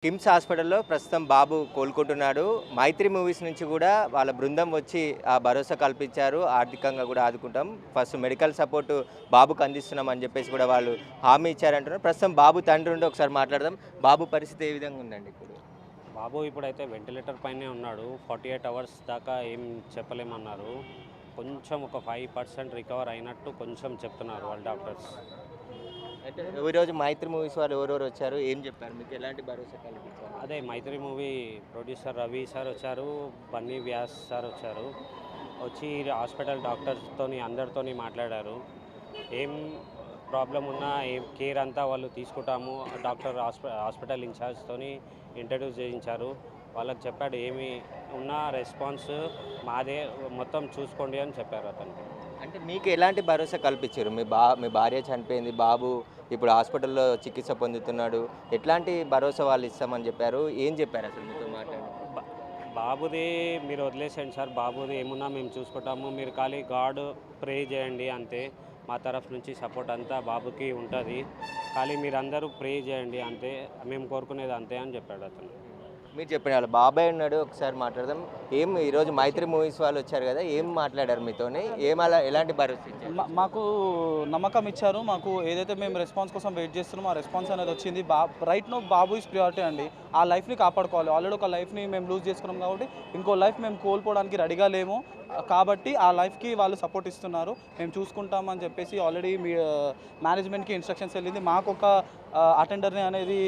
కిమ్స్ హాస్పిటల్‌లో ప్రస్తుతం బాబు కోలుకుంటున్నాడు. 'మైత్రి' మూవీస్ నుంచి గూడా వాళ్ళ బృందం వచ్చి భరోసా కల్పించారు. ఆర్థికంగా గూడా ఆదుకుంటాం. ఫస్ట్ మెడికల్ సపోర్ట్ బాబుకి అందిస్తున్నాం అని జెప్పేసి గూడా వాళ్ళు హామీ ఇచ్చారంటున్నారు. ప్రస్తుతం బాబు తండ్రి ఉండి ఒకసారి మాట్లాడదాం. బాబు పరిస్థితి ఏ విధంగా ఉందండి ఇప్పుడు? బాబు ఇప్పుడైతే వెంటిలేటర్ పైనే ఉన్నాడు. 48 అవర్స్ దాకా ఏం చెప్పలేమన్నారు. కొంచెం ఒక 5% రికవర్ అయినట్టు కొంచెం చెప్తున్నారు వాళ్ళ డాక్టర్స్. అయితే ఈరోజు 'మైత్రి' మూవీస్ వాళ్ళు ఎవరెవరు వచ్చారు? ఏం చెప్పారు? మీకు ఎలాంటి భరోసా కల్పించారు? అదే 'మైత్రి' మూవీ ప్రొడ్యూసర్ రవి సార్ వచ్చారు, బన్నీ వ్యాస్ సార్ వచ్చారు. వచ్చి హాస్పిటల్ డాక్టర్స్తోని అందరితోని మాట్లాడారు. ఏం ప్రాబ్లం ఉన్నా ఏం కేర్ అంతా వాళ్ళు తీసుకుంటాము. డాక్టర్ హాస్పిటల్ ఇన్ఛార్జ్తోని ఇంట్రడ్యూస్ చేయించారు. వాళ్ళకి చెప్పాడు ఏమి ఉన్నా రెస్పాన్స్ మాదే, మొత్తం చూసుకోండి అని చెప్పారు అతను. అంటే మీకు ఎలాంటి భరోసా కల్పించారు? మీ భార్య చనిపోయింది. బాబు ఇప్పుడు హాస్పిటల్‌లో చికిత్స పొందుతున్నాడు. ఎట్లాంటి భరోసా వాళ్ళు ఇస్తామని చెప్పారు? ఏం చెప్పారు అసలు మీతో మాట్లాడి? బ- బాబుది మీరు వదిలేసేయండి సార్, బాబుది ఏమున్నా మేము చూసుకుంటాము, మీరు ఖాళీ గాడ్ ప్రే చేయండి అంతే, మా తరఫు నుంచి సపోర్ట్ అంతా బాబుకి ఉంటుంది, ఖాళీ మీరందరూ ప్రే చేయండి అంతే, మేము కోరుకునేది అంతే అని చెప్పాడు అతను. మీరు చెప్పిన వాళ్ళ బాబాయ్ ఉన్నాడు, ఒకసారి మాట్లాడదాం. ఏం ఈరోజు 'మైత్రి' మూవీస్ వాళ్ళు వచ్చారు కదా, ఏం మాట్లాడారు మీతోని? ఎలాంటి భరోసా ఇచ్చారు? మాకు నమ్మకం ఇచ్చారు. మాకు ఏదైతే మేము రెస్పాన్స్ కోసం వెయిట్ చేస్తున్నామో ఆ రెస్పాన్స్ అనేది వచ్చింది. రైట్ నో బాబు ఇస్ ప్రియారిటీ అండి. ఆ లైఫ్ని కాపాడుకోవాలి. ఆల్రెడీ ఒక లైఫ్ని మేము లూజ్ చేసుకున్నాం కాబట్టి ఇంకో లైఫ్ మేము కోల్పోవడానికి రెడీగా లేము. కాబట్టి ఆ లైఫ్కి వాళ్ళు సపోర్ట్ ఇస్తున్నారు. మేము చూసుకుంటామని చెప్పేసి ఆల్రెడీ మీ మేనేజ్మెంట్కి ఇన్స్ట్రక్షన్స్ వెళ్ళింది. మాకు ఒక అటెండర్ని అనేది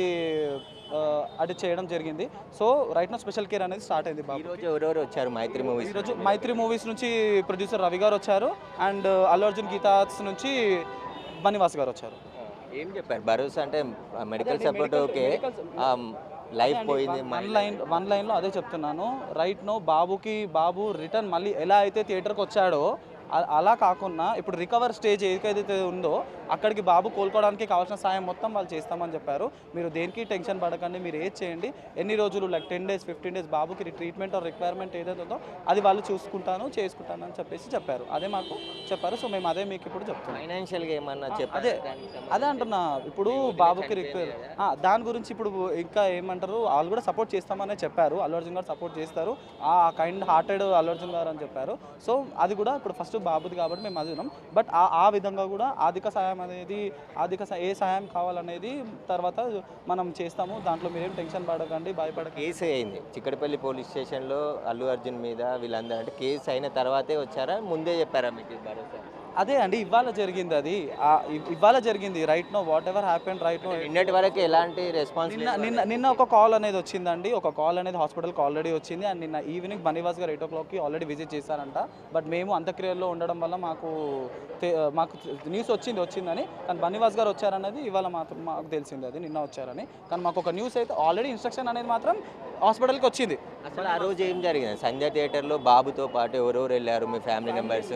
అది చేయడం జరిగింది. So right now special care అనేది స్టార్ట్ అయింది బాబు. ఈరోజు ఎవరెవరు వచ్చారు 'మైత్రి' మూవీస్? ఈరోజు 'మైత్రి' మూవీస్ నుంచి ప్రొడ్యూసర్ రవి గారు వచ్చారు అండ్ అల్లు అర్జున్ గీతాస్ నుంచి బన్నివాస్ గారు వచ్చారు. ఏం చెప్పారు భరోసా? అంటే మెడికల్ సపోర్ట్ ఓకే, లైఫ్ పోయింది. వన్ లైన్లో అదే చెప్తున్నాను. రైట్ నో బాబు రిటర్న్ మళ్ళీ ఎలా అయితే థియేటర్కి వచ్చాడో అలా కాకుండా ఇప్పుడు రికవర్ స్టేజ్ ఏదైతే ఉందో అక్కడికి బాబు కోలుకోవడానికి కావాల్సిన సాయం మొత్తం వాళ్ళు చేస్తామని చెప్పారు. మీరు దేనికి టెన్షన్ పడకండి, మీరు ఏది చేయండి, ఎన్ని రోజులు లైక్ 10 days 15 days బాబుకి ట్రీట్మెంట్ ఆర్ రిక్వైర్మెంట్ ఏదైతే ఉందో అది వాళ్ళు చేసుకుంటాను అని చెప్పేసి చెప్పారు. అదే మాకు చెప్పారు. సో మేము అదే మీకు ఇప్పుడు చెప్తున్నాం. ఫైనాన్షియల్గా ఏమన్నా అదే అదే అంటున్నా. ఇప్పుడు బాబుకి దాని గురించి ఇప్పుడు ఇంకా ఏమంటారు, వాళ్ళు కూడా సపోర్ట్ చేస్తామనే చెప్పారు. అల్లు అర్జున్ గారు సపోర్ట్ చేస్తారు, ఆ కైండ్ హార్టెడ్ అల్లు అర్జున్ గారు అని చెప్పారు. సో అది కూడా ఇప్పుడు ఫస్ట్ బాబుది కాబట్టి మేము అది ఉన్నాం. బట్ ఆ విధంగా కూడా ఆర్థిక సాయం అనేది ఏ సాయం కావాలనేది తర్వాత మనం చేస్తాము. దాంట్లో మీరేం టెన్షన్ పడకండి, భయపడకండి. కేసు అయింది చిక్కడపల్లి పోలీస్ స్టేషన్లో అల్లు అర్జున్ మీద వీళ్ళందరూ. అంటే కేసు అయిన తర్వాతే వచ్చారా, ముందే చెప్పారా మీకు భరోసా? అదే అండి, ఇవాళ జరిగింది అది. ఇవాళ జరిగింది. Right now whatever happen right now. నిన్నటి వరకు ఎలాంటి రెస్పాన్స్? నిన్న ఒక కాల్ అనేది వచ్చిందండి. ఒక కాల్ అనేది హాస్పిటల్కి ఆల్రెడీ వచ్చింది. అండ్ నిన్న ఈవినింగ్ బన్నివాస్ గారు 8 o'clockకి ఆల్రెడీ విజిట్ చేశారంట. బట్ మేము అంత్యక్రియల్లో ఉండడం వల్ల మాకు న్యూస్ వచ్చిందని. కానీ బన్నివాస్ గారు వచ్చారనేది ఇవాళ మాత్రం మాకు తెలిసింది. అది నిన్న వచ్చారని. కానీ మాకు ఒక న్యూస్ అయితే ఆల్రెడీ ఇన్స్ట్రక్షన్ అనేది మాత్రం హాస్పిటల్కి వచ్చింది. అసలు ఆ రోజు ఏం జరిగింది? సంధ్య థియేటర్లో బాబుతో పాటు ఎవరెవరు వెళ్ళారు, మీ ఫ్యామిలీ మెంబర్స్?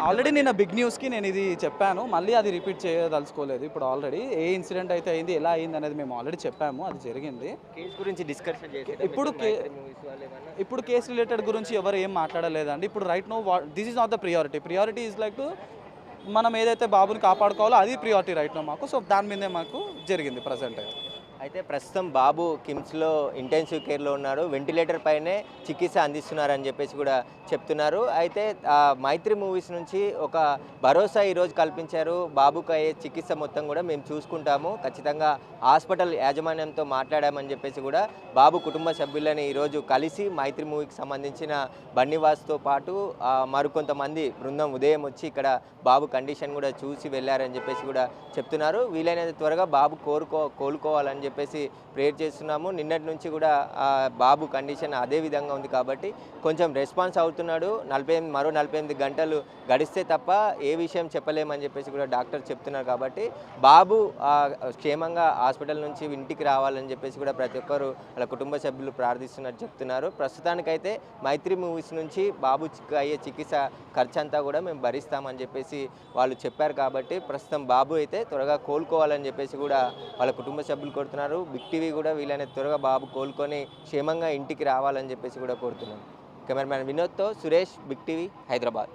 ఆల్రెడీ నిన్న బిగ్ న్యూస్కి నేను ఇది చెప్పాను, మళ్ళీ అది రిపీట్ చేయదలుచుకోలేదు. ఇప్పుడు ఆల్రెడీ ఏ ఇన్సిడెంట్ అయితే అయింది, ఎలా అయింది అనేది మేము ఆల్రెడీ చెప్పాము, అది జరిగింది. కేసు గురించి డిస్కషన్ చేసి ఇప్పుడు కేసు రిలేటెడ్ గురించి ఎవరు ఏం మాట్లాడలేదండి. ఇప్పుడు right now this is not the priority is like మనం ఏదైతే బాబుని కాపాడుకోవాలో అది ప్రియారిటీ రైట్ నో మాకు. సో దాని మీదే మాకు జరిగింది ప్రజెంట్. అయితే ప్రస్తుతం బాబు కిమ్స్లో ఇంటెన్సివ్ కేర్లో ఉన్నారు. వెంటిలేటర్ పైనే చికిత్స అందిస్తున్నారని చెప్పేసి కూడా చెప్తున్నారు. అయితే 'మైత్రి' మూవీస్ నుంచి ఒక భరోసా ఈరోజు కల్పించారు. బాబుకు అయ్యే చికిత్స మొత్తం కూడా మేము చూసుకుంటాము, ఖచ్చితంగా హాస్పిటల్ యాజమాన్యంతో మాట్లాడామని చెప్పేసి కూడా బాబు కుటుంబ సభ్యులని ఈరోజు కలిసి 'మైత్రి' మూవీకి సంబంధించిన బన్నివాస్తో పాటు మరికొంతమంది బృందం ఉదయం వచ్చి ఇక్కడ బాబు కండిషన్ కూడా చూసి వెళ్ళారని చెప్పేసి కూడా చెప్తున్నారు. వీలైనంత త్వరగా బాబు కోలుకోవాలని చెప్పేసి ప్రేయర్ చేస్తున్నాము. నిన్నటి నుంచి కూడా బాబు కండిషన్ అదే విధంగా ఉంది కాబట్టి కొంచెం రెస్పాన్స్ అవుతున్నాడు. మరో 48 గంటలు గడిస్తే తప్ప ఏ విషయం చెప్పలేమని చెప్పేసి కూడా డాక్టర్ చెప్తున్నారు. కాబట్టి బాబు క్షేమంగా హాస్పిటల్ నుంచి ఇంటికి రావాలని చెప్పేసి కూడా ప్రతి ఒక్కరు వాళ్ళ కుటుంబ సభ్యులు ప్రార్థిస్తున్నట్టు చెప్తున్నారు. ప్రస్తుతానికైతే 'మైత్రి' మూవీస్ నుంచి బాబు అయ్యే చికిత్స ఖర్చంతా కూడా మేము భరిస్తామని చెప్పేసి వాళ్ళు చెప్పారు. కాబట్టి ప్రస్తుతం బాబు అయితే త్వరగా కోలుకోవాలని చెప్పేసి కూడా వాళ్ళ కుటుంబ సభ్యులు కోరుతున్నారు. బిగ్ టీవీ కూడా వీలైన త్వరగా బాబు కోలుకొని క్షేమంగా ఇంటికి రావాలని చెప్పేసి కూడా కోరుతున్నాను. కెమెరామ్యాన్ వినోద్తో సురేష్, బిగ్ టీవీ, హైదరాబాద్.